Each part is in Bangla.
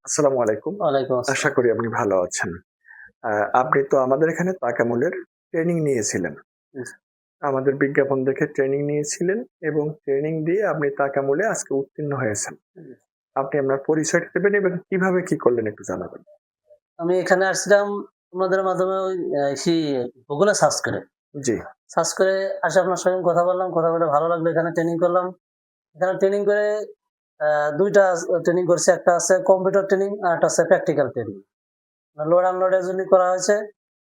আসসালামু আলাইকুম। ওয়ালাইকুম আশা আসসালাম। করি আপনি ভালো আছেন। আপনি তো আমাদের এখানে তাকামুলের ট্রেনিং নিয়েছিলেন। জি, আমাদের বিজ্ঞাপন দেখে ট্রেনিং নিয়েছিলেন এবং ট্রেনিং দিয়ে আপনি তাকামুলে আজকে উত্তীর্ণ হয়েছেন। জি। আপনি আপনার পরিচয়টা দেবেন এবং কিভাবে কি করলেন একটু জানাবেন? আমি এখানে আসছিলাম আপনাদের মাধ্যমে ওই গুগলে সার্চ করে। জি, সার্চ করে আসে আপনার সঙ্গে কথা বললাম। কথা বলে ভালো লাগলো। এখানে ট্রেনিং করলাম। এখানে ট্রেনিং করে আ ২ টা ট্রেনিং করছি। একটা আছে কম্পিউটার ট্রেনিং আর একটা আছে প্র্যাকটিক্যাল ট্রেনিং। লোড আনলোডের জন্য করা হয়েছে।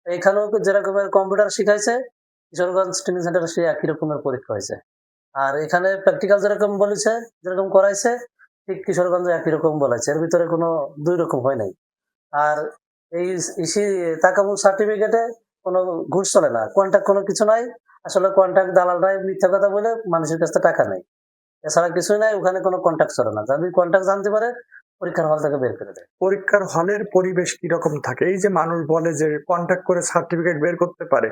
এখানেও যেরকমের কম্পিউটার শিখাইছে, কিশোরগঞ্জ ট্রেনিং সেন্টারে সেই একই রকমের পরীক্ষা হয়েছে। আর এখানে প্র্যাকটিক্যাল যেরকম বলেছে, যেরকম করাইছে, ঠিক কিশোরগঞ্জে একই রকম বলেছে। এর ভিতরে কোনো ২ রকম হয় নাই। আর এই ইসি তাকামুল সার্টিফিকেটে কোনো ঘুষ চলে না। কন্ট্রাক্ট কোনো কিছু নাই। আসলে কন্ট্রাক্ট দালালরাই মিথ্যা কথা বলে মানুষের কাছ থেকে টাকা নেয়। এছাড়া কিছুই নাই। ওখানে কোনো কন্ট্রাক্ট চলে না। যদি কন্ট্রাক্ট জানতে পারে, পরীক্ষার হল থেকে বের করে দেয়। পরীক্ষার হলের পরিবেশ কিরকম থাকে? এই যে মানুষ বলে যে কনট্যাক্ট করে সার্টিফিকেট বের করতে পারে।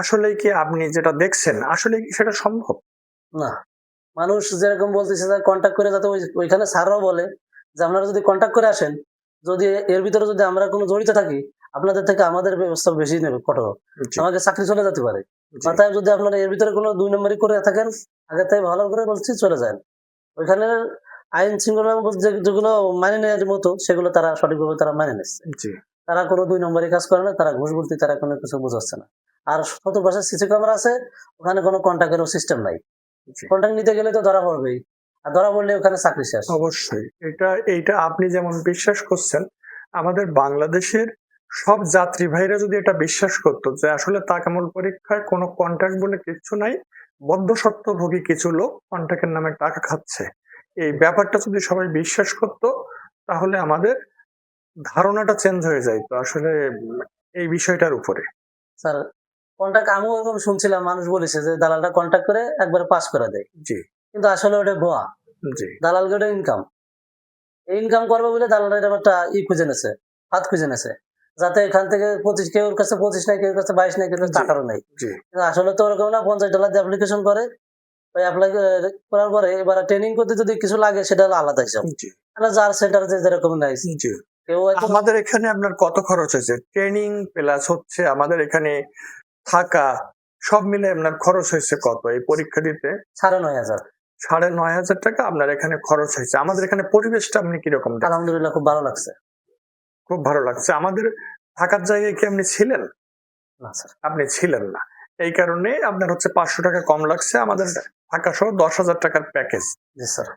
আসলেই কি আপনি যেটা দেখছেন, আসলেই কি সেটা সম্ভব? না। মানুষ যেরকম বলতেছে যে কন্ট্রাক্ট করে যাতে ওইখানে স্যাররাও বলে যে, "আপনারা যদি কন্ট্রাক্ট করে আসেন, যদি এর ভিতরে যদি আমরা কোনো জড়িত থাকি, আপনাদের থেকে আমাদের ব্যবস্থা বেশি নেবে কঠোর। জি, আমাকে চাকরি চলে যেতে পারে। জি। অতএব যদি আপনারা এর ভিতরে কোনো ২ নম্বরি করে থাকেন, আগে থেকে ভালো করে বলছি চলে যান।" ওইখানের আইন শৃঙ্খলা যেগুলো মাইনে নেওয়ার মতো সেগুলো তারা সঠিকভাবে তারা মেনে নিচ্ছে। জি, তারা কোনো ২ নম্বরি কাজ করে না, তারা ঘুষবুর্তি তারা কোনো কিছু বুঝাচ্ছে না। আর চতুর্পাশে সিসি ক্যামেরা আছে, ওখানে কোনো কন্ট্রাক্টেরও সিস্টেম নাই। জি। কন্ট্রাক্ট নিতে গেলে তো ধরা পড়বেই। আর ধরা পড়লে ওখানে চাকরি শেষ। অবশ্যই। এইটা আপনি যেমন বিশ্বাস করছেন, আমাদের বাংলাদেশের সব যাত্রী ভাইরা যদি এটা বিশ্বাস করত যে আসলে তাকামুল পরীক্ষায় কোনো কন্ট্রাক্ট বলে কিচ্ছু নাই। মধ্যস্বত্বভোগী কিছু লোক কন্ট্রাক্টের নামে টাকা খাচ্ছে। এই ব্যাপারটা যদি সবাই বিশ্বাস করত, তাহলে আমাদের ধারণাটা চেঞ্জ হয়ে যাইত আসলে এই বিষয়টার উপরে। স্যার কন্ট্রাক্ট আমিও এরকম শুনছিলাম মানুষ বলেছে যে দালালরা কন্ট্রাক্ট করে একবারে পাস করে দেয়। জি, কিন্তু আসলে ওটা ভুয়া। জি, দালালকে ওটা ইনকাম। এই ইনকাম করবে বলে দালালরা এরকম একটা খুঁজে নেছে, ফাঁদ খুঁজে নেছে। যাতে এখান থেকে ২৫ কেউর কাছে ২৫ নাই, কেউর কাছে ২২ নাই, কেউর কাছে জি, ১৮ নাই। জি, কিন্তু আসলে তো ওরকম না $৫০ দিয়ে অ্যাপ্লিকেশন করে। ওই এপ্লাই করার পরে এবার ট্রেনিং করতে যদি কিছু লাগে সেটা হলো আলাদা হিসাব। জি, মানে যার সেন্টার যে যেরকম নেয়। জি। কেউ হয়তো আমাদের এখানে আপনার কত খরচ হয়েছে? ট্রেনিং প্লাস হচ্ছে আমাদের এখানে থাকা সব মিলে আপনার খরচ হয়েছে কত এই পরীক্ষা দিতে? ৯,৫০০। ৳৯,৫০০ আপনার এখানে খরচ হয়েছে। আমাদের এখানে পরিবেশটা আপনি কিরকম দেখছেন? আলহামদুলিল্লাহ খুব ভালো লাগছে। খুব ভালো লাগছে। আমাদের থাকার জায়গায় কি আপনি ছিলেন? না স্যার। আপনি ছিলেন না। এই কারণে আপনার হচ্ছে ৳৫০০ কম লাগছে। আমাদের থাকা সহ ৳১০,০০০ র প্যাকেজ। জি স্যার।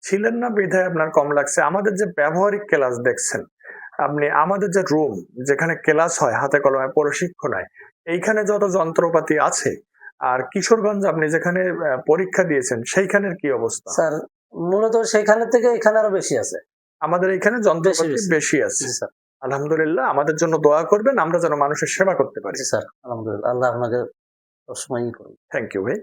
ছিলেন না বিধায় আপনার কম লাগছে। আমাদের যে ব্যবহারিক ক্লাস দেখছেন, আপনি আমাদের যে রুম যেখানে ক্লাস হয় হাতে কলমে প্রশিক্ষণ হয়, এইখানে যত যন্ত্রপাতি আছে আর কিশোরগঞ্জ আপনি যেখানে পরীক্ষা দিয়েছেন সেইখানের কি অবস্থা? স্যার মূলত সেইখানের থেকে এখানে আরো বেশি আছে। আমাদের এইখানে বেশি, যন্ত্রপাতি বেশি। বেশি আছে। জি স্যার। আলহামদুলিল্লাহ আমাদের জন্য দোয়া করবেন আমরা যেন মানুষের সেবা করতে পারি। জি স্যার। আলহামদুলিল্লাহ। আল্লাহ আপনাকে সবসময়ই করুন। থ্যাংক ইউ ভাই।